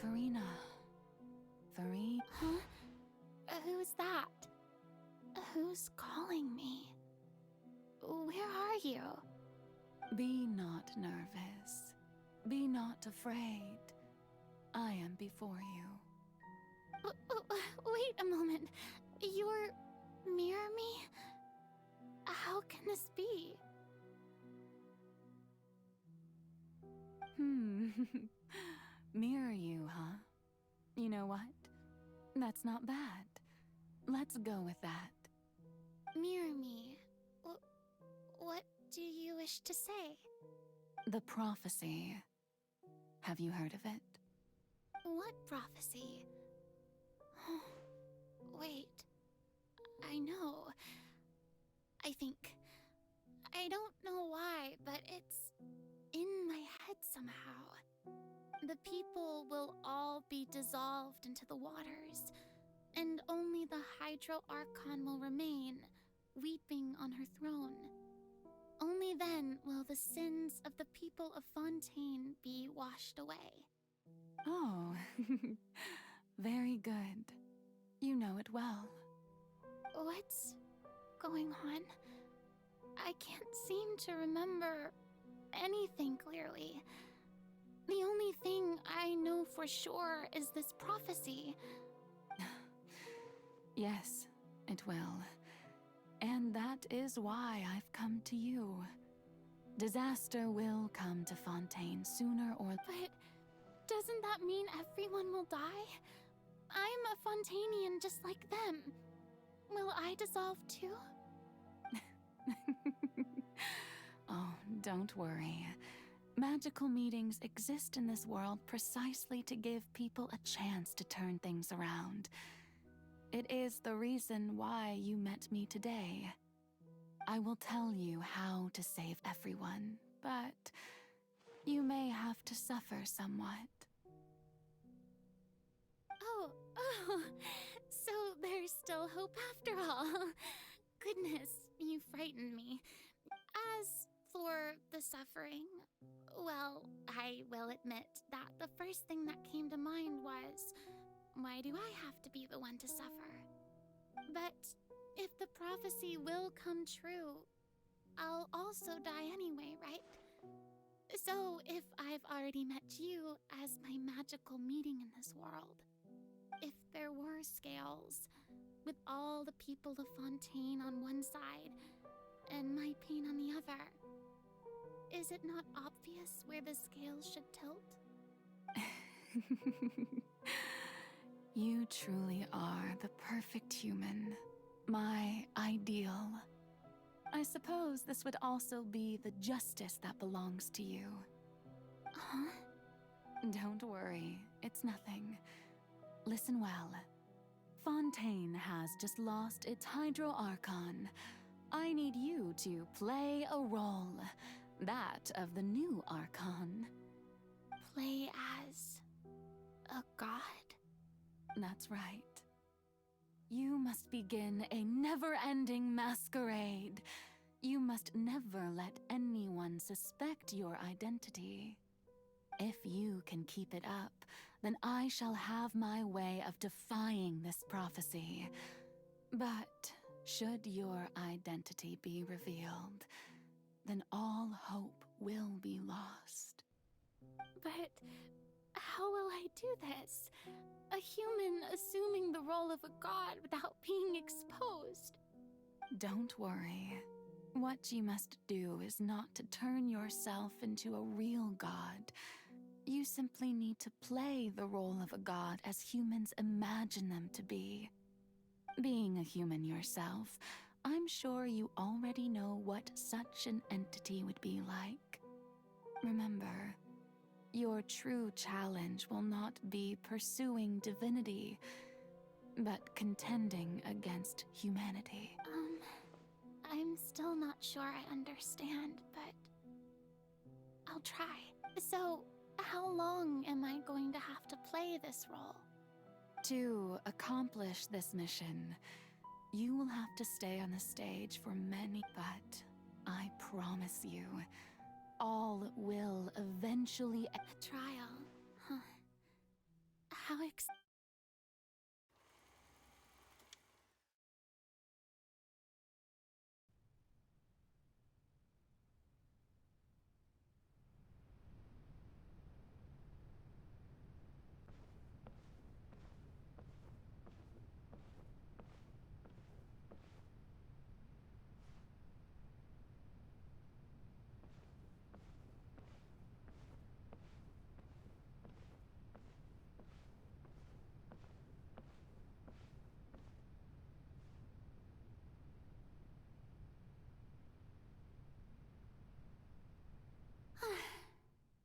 Furina. Huh? Who's that? Who's calling me? Where are you? Be not nervous. Be not afraid. I am before you. Wait a moment. You're near me? How can this be? Mirror you, huh? You know what? That's not bad. Let's go with that. Mirror me? What do you wish to say? The prophecy. Have you heard of it? What prophecy? Wait. I know. I think. I don't know why, but it's in my head somehow. The people will all be dissolved into the waters, and only the Hydro Archon will remain, weeping on her throne. Only then will the sins of the people of Fontaine be washed away. Oh, very good. You know it well. What's going on? I can't seem to remember anything clearly. The only thing I know for sure is this prophecy. Yes, it will. And that is why I've come to you. Disaster will come to Fontaine sooner or... But doesn't that mean everyone will die? I'm a Fontainian just like them. Will I dissolve too? Oh, don't worry. Magical meetings exist in this world precisely to give people a chance to turn things around. It is the reason why you met me today. I will tell you how to save everyone, but you may have to suffer somewhat. Oh, so there's still hope after all. Goodness, you frightened me. As for the suffering, well, I will admit that the first thing that came to mind was, why do I have to be the one to suffer? But if the prophecy will come true, I'll also die anyway, right? So if I've already met you as my magical meeting in this world, if there were scales, with all the people of Fontaine on one side and my pain on the other, is it not obvious where the scales should tilt? You truly are the perfect human, my ideal. I suppose this would also be the justice that belongs to you. Huh? Don't worry, it's nothing. Listen well. Fontaine has just lost its Hydro Archon. I need you to play a role, that of the new Archon. Play as a god? That's right. You must begin a never-ending masquerade. You must never let anyone suspect your identity. If you can keep it up, then I shall have my way of defying this prophecy. But should your identity be revealed, then all hope will be lost. But how will I do this? A human assuming the role of a god without being exposed. Don't worry. What you must do is not to turn yourself into a real god. You simply need to play the role of a god as humans imagine them to be. Being a human yourself, I'm sure you already know what such an entity would be like. Remember, your true challenge will not be pursuing divinity, but contending against humanity. I'm still not sure I understand, but I'll try. So, how long am I going to have to play this role? To accomplish this mission, you will have to stay on the stage for many, but I promise you, all will eventually... A trial? Huh. How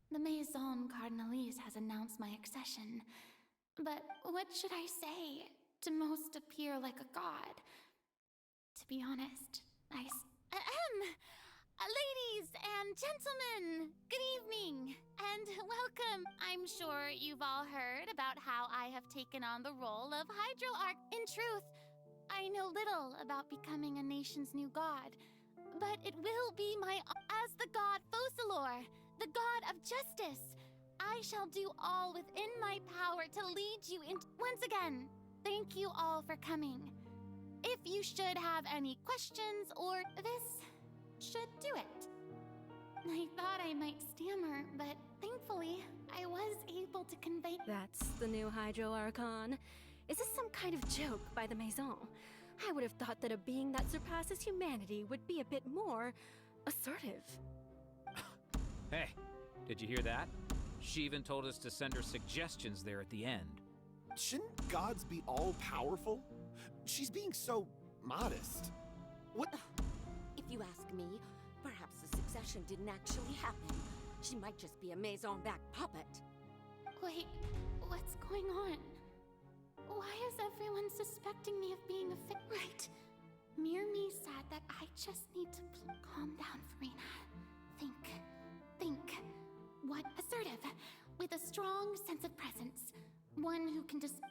The Maison Cardinalise has announced my accession. But what should I say to most appear like a god? To be honest, ladies and gentlemen, good evening and welcome. I'm sure you've all heard about how I have taken on the role of Hydroarch. In truth, I know little about becoming a nation's new god, but it will be my as the god Focalor, the god of justice. I shall do all within my power to lead you in. Once again, thank you all for coming. If you should have any questions or this should do it. I thought I might stammer, but thankfully, I was able to convey. That's the new Hydroarchon. Is this some kind of joke by the Maison? I would have thought that a being that surpasses humanity would be a bit more assertive. Hey, did you hear that? She even told us to send her suggestions there at the end. Shouldn't gods be all-powerful? She's being so modest. What? If you ask me, perhaps the succession didn't actually happen. She might just be a Maison-backed puppet. Wait, what's going on? Why is everyone suspecting me of being a Right. Mirmi said that I just need to calm down, Furina. Think. What? Assertive, with a strong sense of presence. One who can just...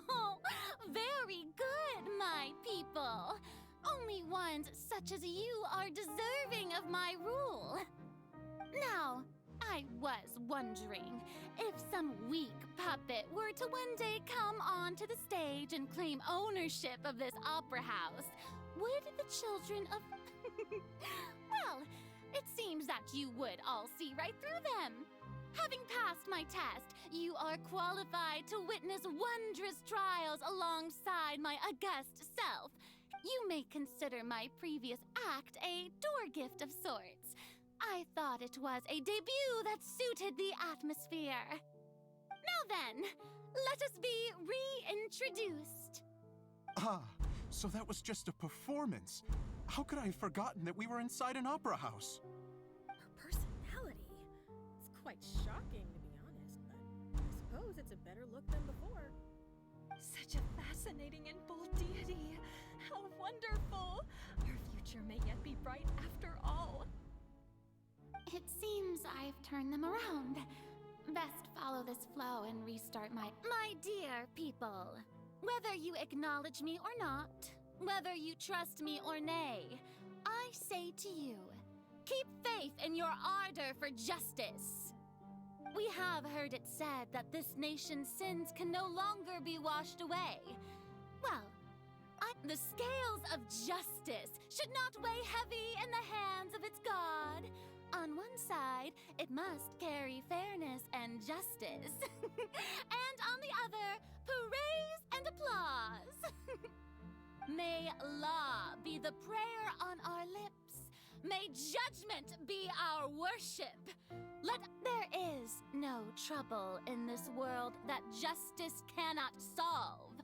Oh, very good, my people. Only ones such as you are deserving of my rule. Now, I was wondering if some weak puppet were to one day come onto the stage and claim ownership of this opera house, would the children of... Well, it seems that you would all see right through them. Having passed my test, you are qualified to witness wondrous trials alongside my august self. You may consider my previous act a door gift of sorts. I thought it was a debut that suited the atmosphere. Now then, let us be reintroduced. Ah, so that was just a performance. How could I have forgotten that we were inside an opera house? Her personality? It's quite shocking, to be honest, but I suppose it's a better look than before. Such a fascinating and bold deity. How wonderful! Our future may yet be bright after all. It seems I've turned them around. Best follow this flow and restart my dear people. Whether you acknowledge me or not, whether you trust me or nay, I say to you, keep faith in your ardor for justice. We have heard it said that this nation's sins can no longer be washed away. Well, the scales of justice should not weigh heavy in the hands of its God. On one side, it must carry fairness and justice. And on the other, praise and applause. May law be the prayer on our lips. May judgment be our worship. There is no trouble in this world that justice cannot solve.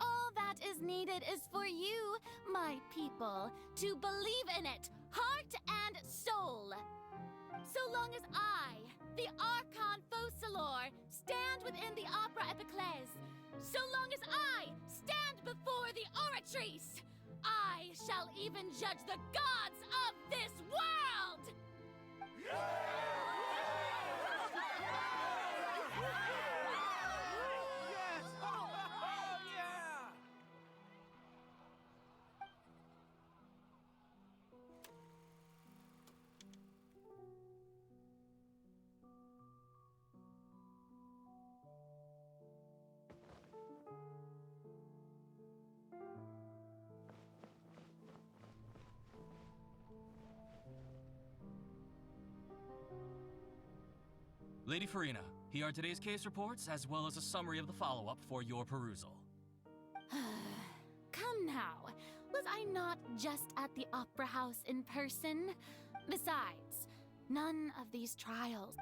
All that is needed is for you, my people, to believe in it, heart and soul. So long as I, the Archon Focalor, stand within the Opera Epiclese, so long as I stand before the Oratrice, I shall even judge the gods of this world! Lady Furina, here are today's case reports, as well as a summary of the follow-up for your perusal. Come now, was I not just at the Opera House in person? Besides, none of these trials...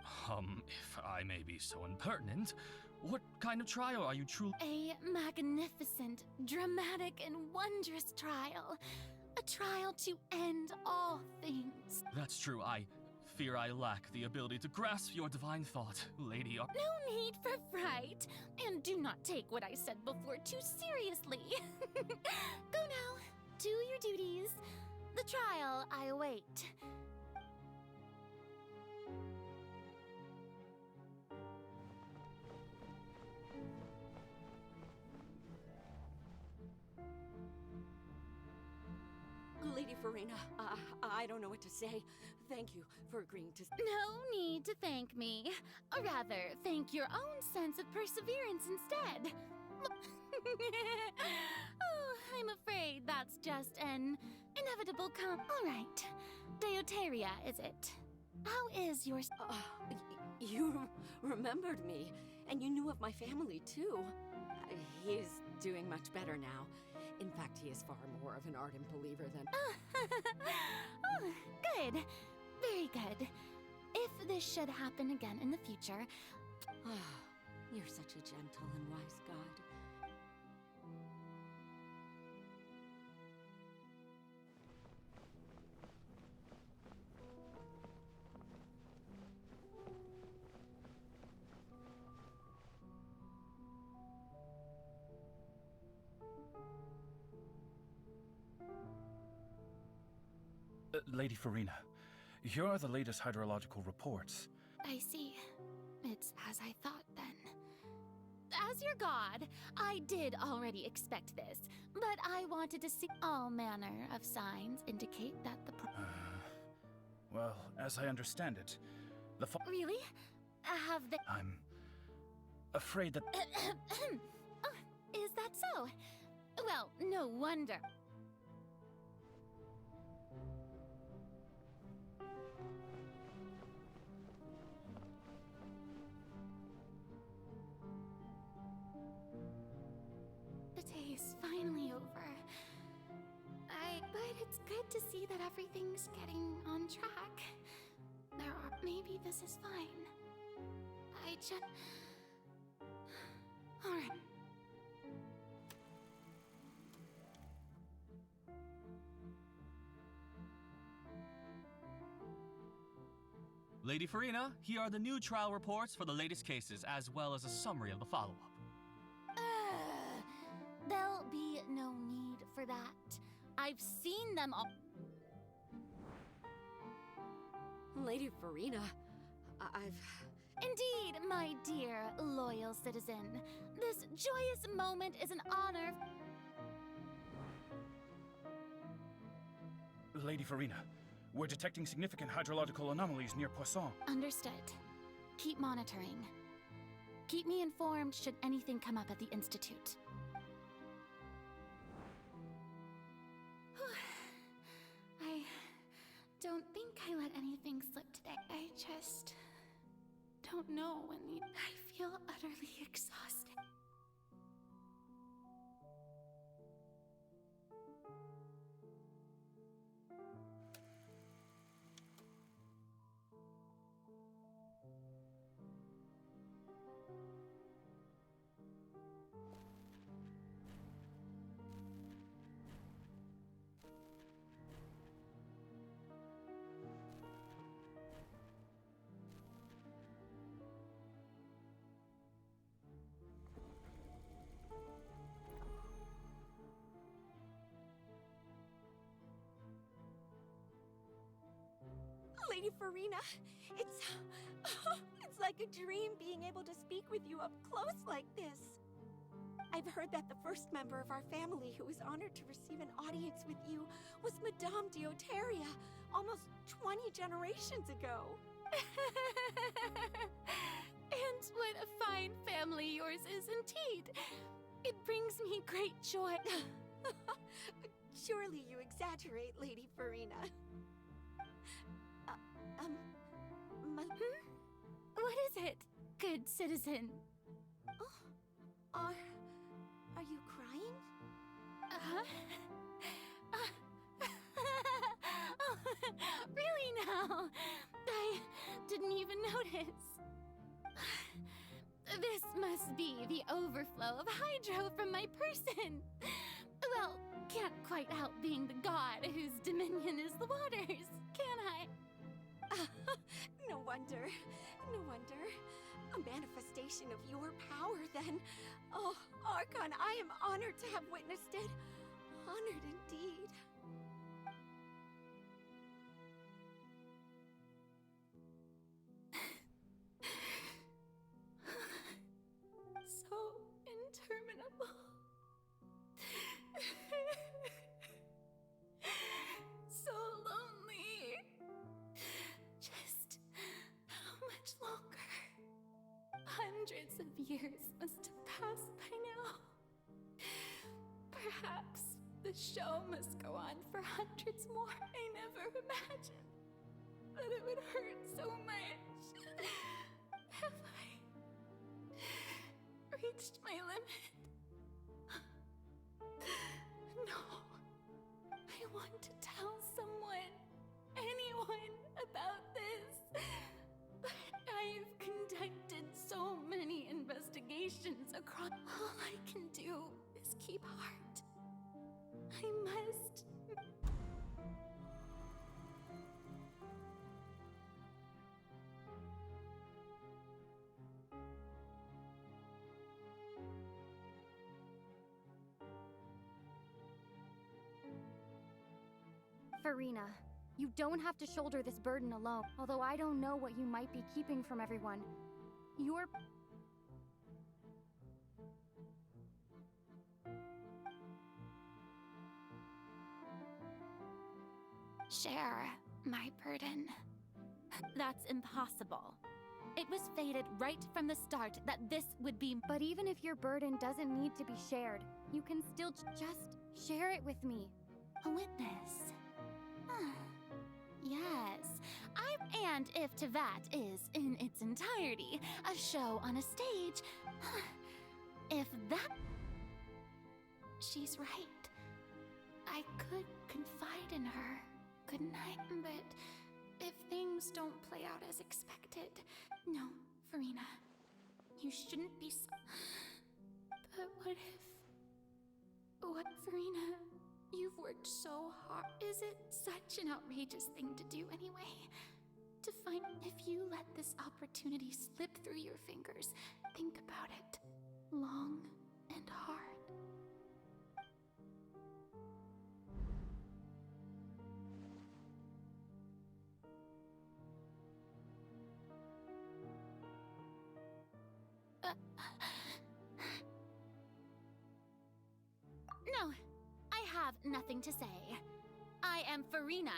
If I may be so impertinent, what kind of trial are you truly... A magnificent, dramatic, and wondrous trial. A trial to end all things. That's true, I fear I lack the ability to grasp your divine thought, Lady Ar- No need for fright, and do not take what I said before too seriously. Go now, do your duties. The trial I await. Lady Furina, I don't know what to say. Thank you for agreeing to... No need to thank me. Rather, thank your own sense of perseverance instead. Oh, I'm afraid that's just an inevitable All right. Deoteria, is it? How is your... You remembered me, and you knew of my family, too. He's doing much better now. In fact, he is far more of an ardent believer than... Oh, good. Very good. If this should happen again in the future... You're such a gentle and wise god. Lady Furina, here are the latest hydrological reports. I see. It's as I thought, then. As your god, I did already expect this, but I wanted to see all manner of signs indicate that the Well, as I understand it, the Really? Have they... I'm afraid that... Oh, is that so? Well, no wonder. The day is finally over. But it's good to see that everything's getting on track. Maybe this is fine. I just... Alright. Lady Furina, here are the new trial reports for the latest cases, as well as a summary of the follow-up. There'll be no need for that. I've seen them all. Lady Furina, I've... Indeed, my dear, loyal citizen. This joyous moment is an honor. Lady Furina, we're detecting significant hydrological anomalies near Poisson. Understood. Keep monitoring. Keep me informed should anything come up at the Institute. I don't think I let anything slip today. I just don't know when I feel utterly exhausted. Lady Furina. It's like a dream being able to speak with you up close like this. I've heard that the first member of our family who was honored to receive an audience with you was Madame Deoteria, almost 20 generations ago. And what a fine family yours is indeed. It brings me great joy. Surely you exaggerate, Lady Furina. What is it, good citizen? Are you crying? Oh, really now? I didn't even notice. This must be the overflow of hydro from my person. Well, can't quite help being the god whose dominion is the waters, can I? No wonder. No wonder. A manifestation of your power, then. Oh, Archon, I am honored to have witnessed it. Honored indeed. So interminable. So lonely. Just how much longer? Hundreds of years must have passed by now. Perhaps the show must go on for hundreds more. I never imagined that it would hurt so much. Have I reached my limit? No. I want to tell someone, anyone, about this. But I've conducted so many investigations across. All I can do is keep heart. I must. Furina, you don't have to shoulder this burden alone, although I don't know what you might be keeping from everyone. You're... Share my burden. That's impossible. It was fated right from the start that this would be. But even if your burden doesn't need to be shared, you can still just share it with me. A witness. Yes. And if Tevat is, in its entirety, a show on a stage, if that... She's right. I could confide in her, couldn't I? But if things don't play out as expected... No, Furina. You shouldn't be so... But what if... What, Furina? You've worked so hard. Is it such an outrageous thing to do anyway? To find if you let this opportunity slip through your fingers, think about it long and hard. No, I have nothing to say. I am Furina.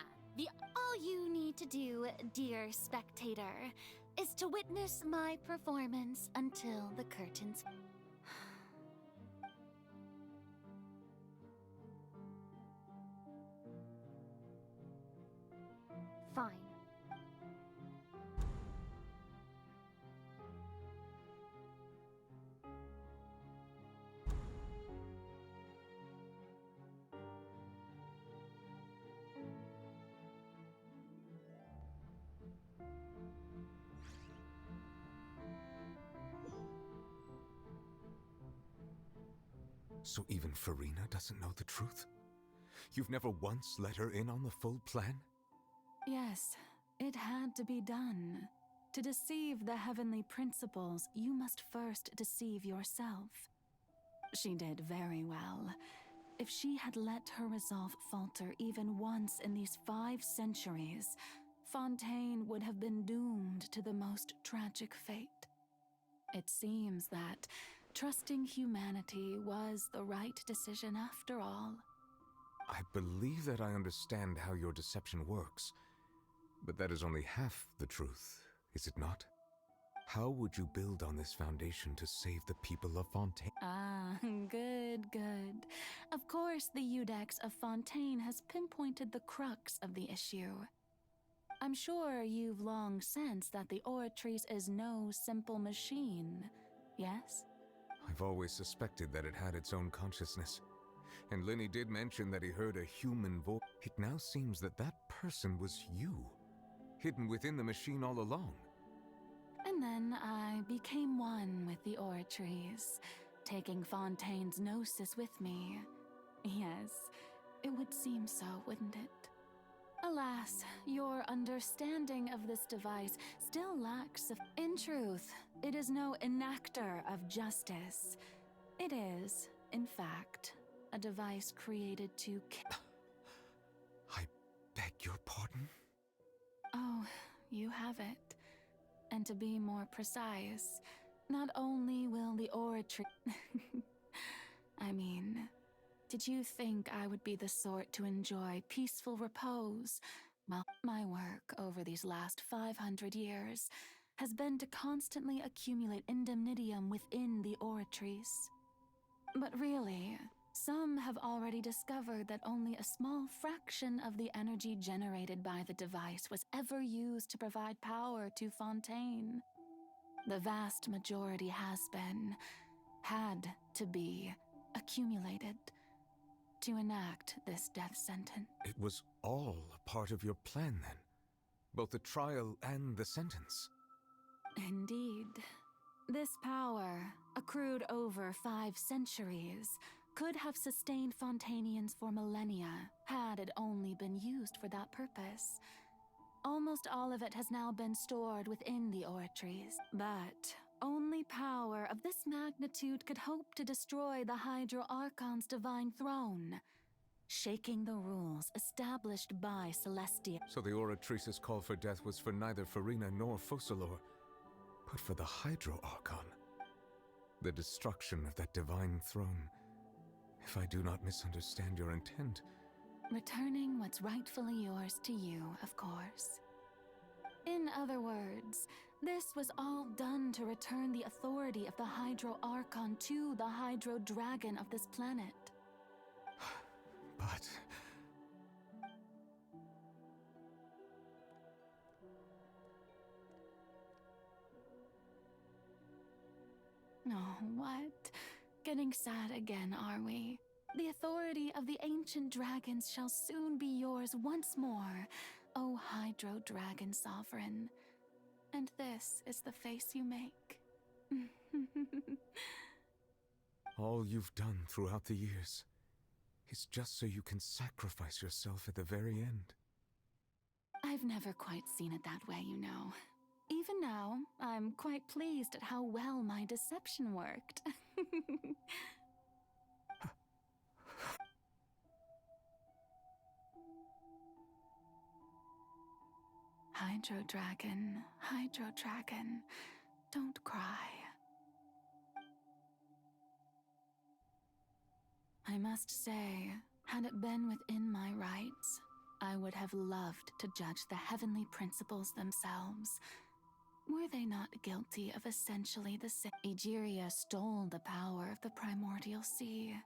All you need to do, dear spectator, is to witness my performance until the curtains... Fine. So even Furina doesn't know the truth? You've never once let her in on the full plan? Yes, it had to be done. To deceive the heavenly principles, you must first deceive yourself. She did very well. If she had let her resolve falter even once in these 5 centuries, Fontaine would have been doomed to the most tragic fate. It seems that trusting humanity was the right decision after all. I believe that I understand how your deception works, but that is only half the truth, is it not? How would you build on this foundation to save the people of Fontaine? Ah, good, good. Of course, the Iudex of Fontaine has pinpointed the crux of the issue. I'm sure you've long sensed that the Oratrice is no simple machine, yes? I've always suspected that it had its own consciousness. And Lenny did mention that he heard a human voice. It now seems that that person was you, hidden within the machine all along. And then I became one with the Oratrice, taking Fontaine's gnosis with me. Yes, it would seem so, wouldn't it? Alas, your understanding of this device still lacks. In truth, it is no enactor of justice. It is, in fact, a device created to I beg your pardon? Oh, you have it. And to be more precise, not only will the Oratrice... did you think I would be the sort to enjoy peaceful repose? Well, my work over these last 500 years has been to constantly accumulate indemnitium within the Oratrice. But really, some have already discovered that only a small fraction of the energy generated by the device was ever used to provide power to Fontaine. The vast majority had to be, accumulated to enact this death sentence. It was all a part of your plan then? Both the trial and the sentence? Indeed. This power, accrued over 5 centuries, could have sustained Fontainians for millennia had it only been used for that purpose. Almost all of it has now been stored within the Oratrice, but only power of this magnitude could hope to destroy the Hydro Archon's divine throne, shaking the rules established by Celestia. So the Oratrice's call for death was for neither Furina nor Focalor, but for the Hydro Archon. The destruction of that divine throne, if I do not misunderstand your intent. Returning what's rightfully yours to you, of course. In other words, this was all done to return the authority of the Hydro Archon to the Hydro Dragon of this planet. But... Oh, what? Getting sad again, are we? The authority of the ancient dragons shall soon be yours once more, O Hydro Dragon Sovereign. And this is the face you make. all you've done throughout the years is just so you can sacrifice yourself at the very end. I've never quite seen it that way, you know. Even now, I'm quite pleased at how well my deception worked. Hydro Dragon, don't cry. I must say, had it been within my rights, I would have loved to judge the heavenly principles themselves. Were they not guilty of essentially the same? Egeria stole the power of the primordial sea,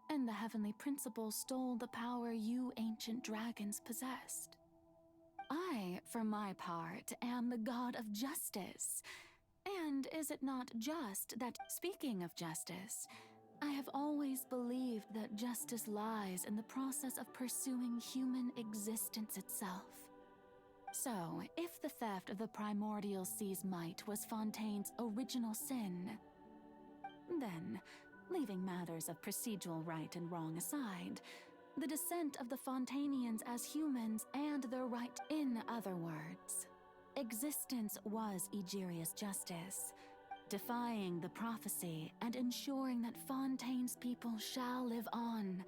and the heavenly principles stole the power you ancient dragons possessed. I, for my part, am the god of justice. And is it not just that, speaking of justice, I have always believed that justice lies in the process of pursuing human existence itself. So, if the theft of the primordial sea's might was Fontaine's original sin, then, leaving matters of procedural right and wrong aside, the descent of the Fontainians as humans and their right, in other words, existence was Egeria's justice, defying the prophecy and ensuring that Fontaine's people shall live on.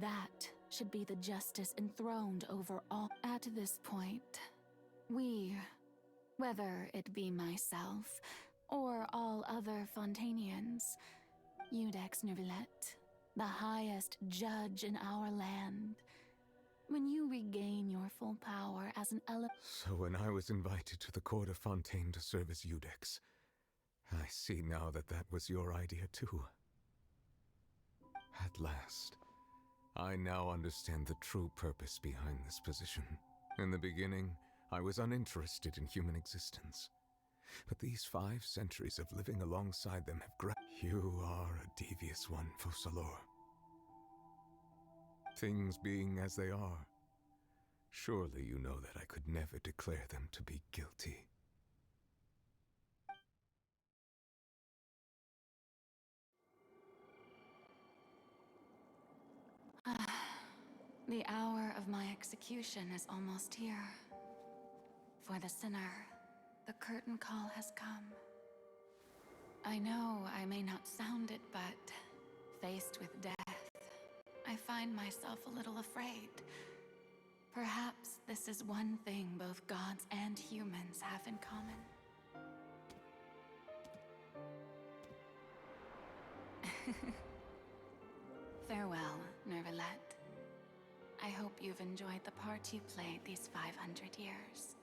That should be the justice enthroned over all. At this point, We, whether it be myself or all other Fontanians, Iudex Neuvillette, the highest judge in our land, when you regain your full power as an So when I was invited to the court of Fontaine to serve as Iudex, I see now that that was your idea too. At last, I now understand the true purpose behind this position. In the beginning, I was uninterested in human existence. But these 5 centuries of living alongside them have You are a devious one, Focalors. Things being as they are, surely you know that I could never declare them to be guilty. The hour of my execution is almost here. For the sinner, the curtain call has come. I know I may not sound it, but faced with death, I find myself a little afraid. Perhaps this is one thing both gods and humans have in common. Farewell, Neuvillette. I hope you've enjoyed the part you played these 500 years.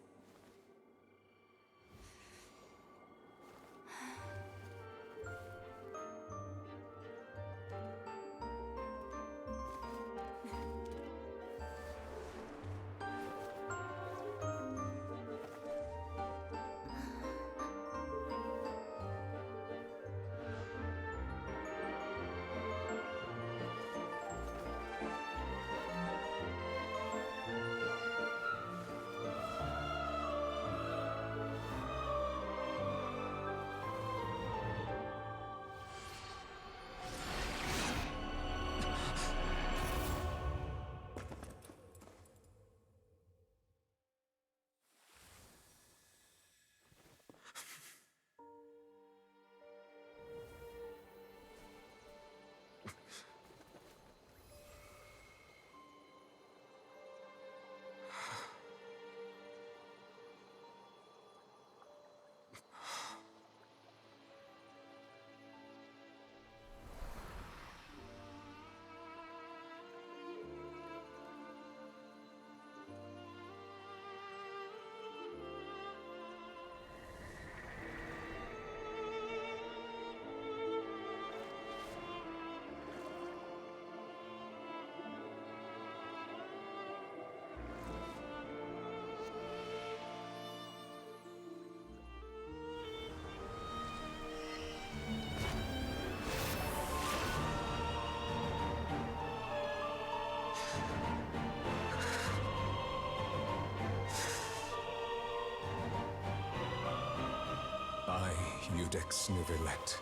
I, Iudex Neuvillette,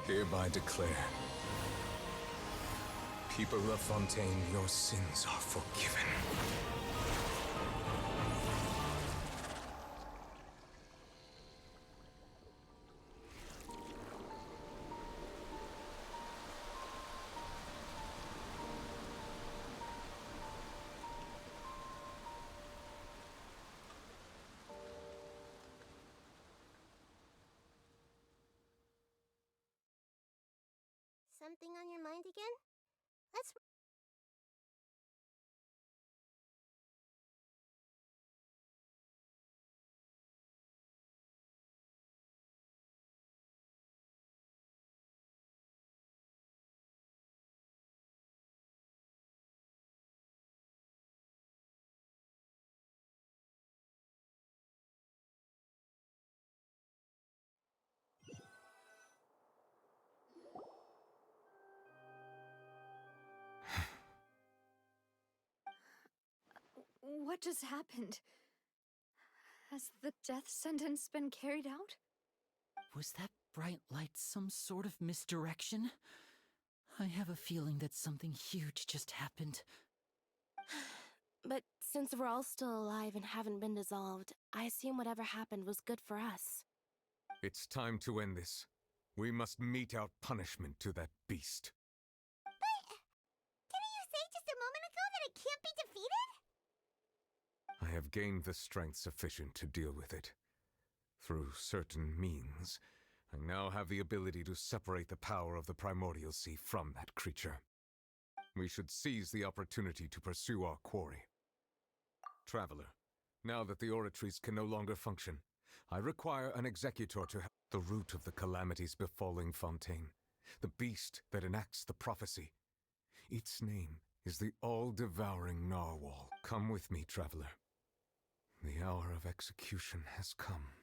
hereby declare, people of Fontaine, your sins are forgiven. Something on your mind again? Let's... What just happened? Has the death sentence been carried out? Was that bright light some sort of misdirection? I have a feeling that something huge just happened. But since we're all still alive and haven't been dissolved, I assume whatever happened was good for us. It's time to end this. We must mete out punishment to that beast. But... didn't you say just a moment ago that it can't be defeated? I I have gained the strength sufficient to deal with it. Through certain means, I now have the ability to separate the power of the primordial sea from that creature. We should seize the opportunity to pursue our quarry. Traveler, now that the oratories can no longer function, I require an executor to help the root of the calamities befalling Fontaine, the beast that enacts the prophecy. Its name is the all-devouring narwhal. Come with me, traveler. The hour of execution has come.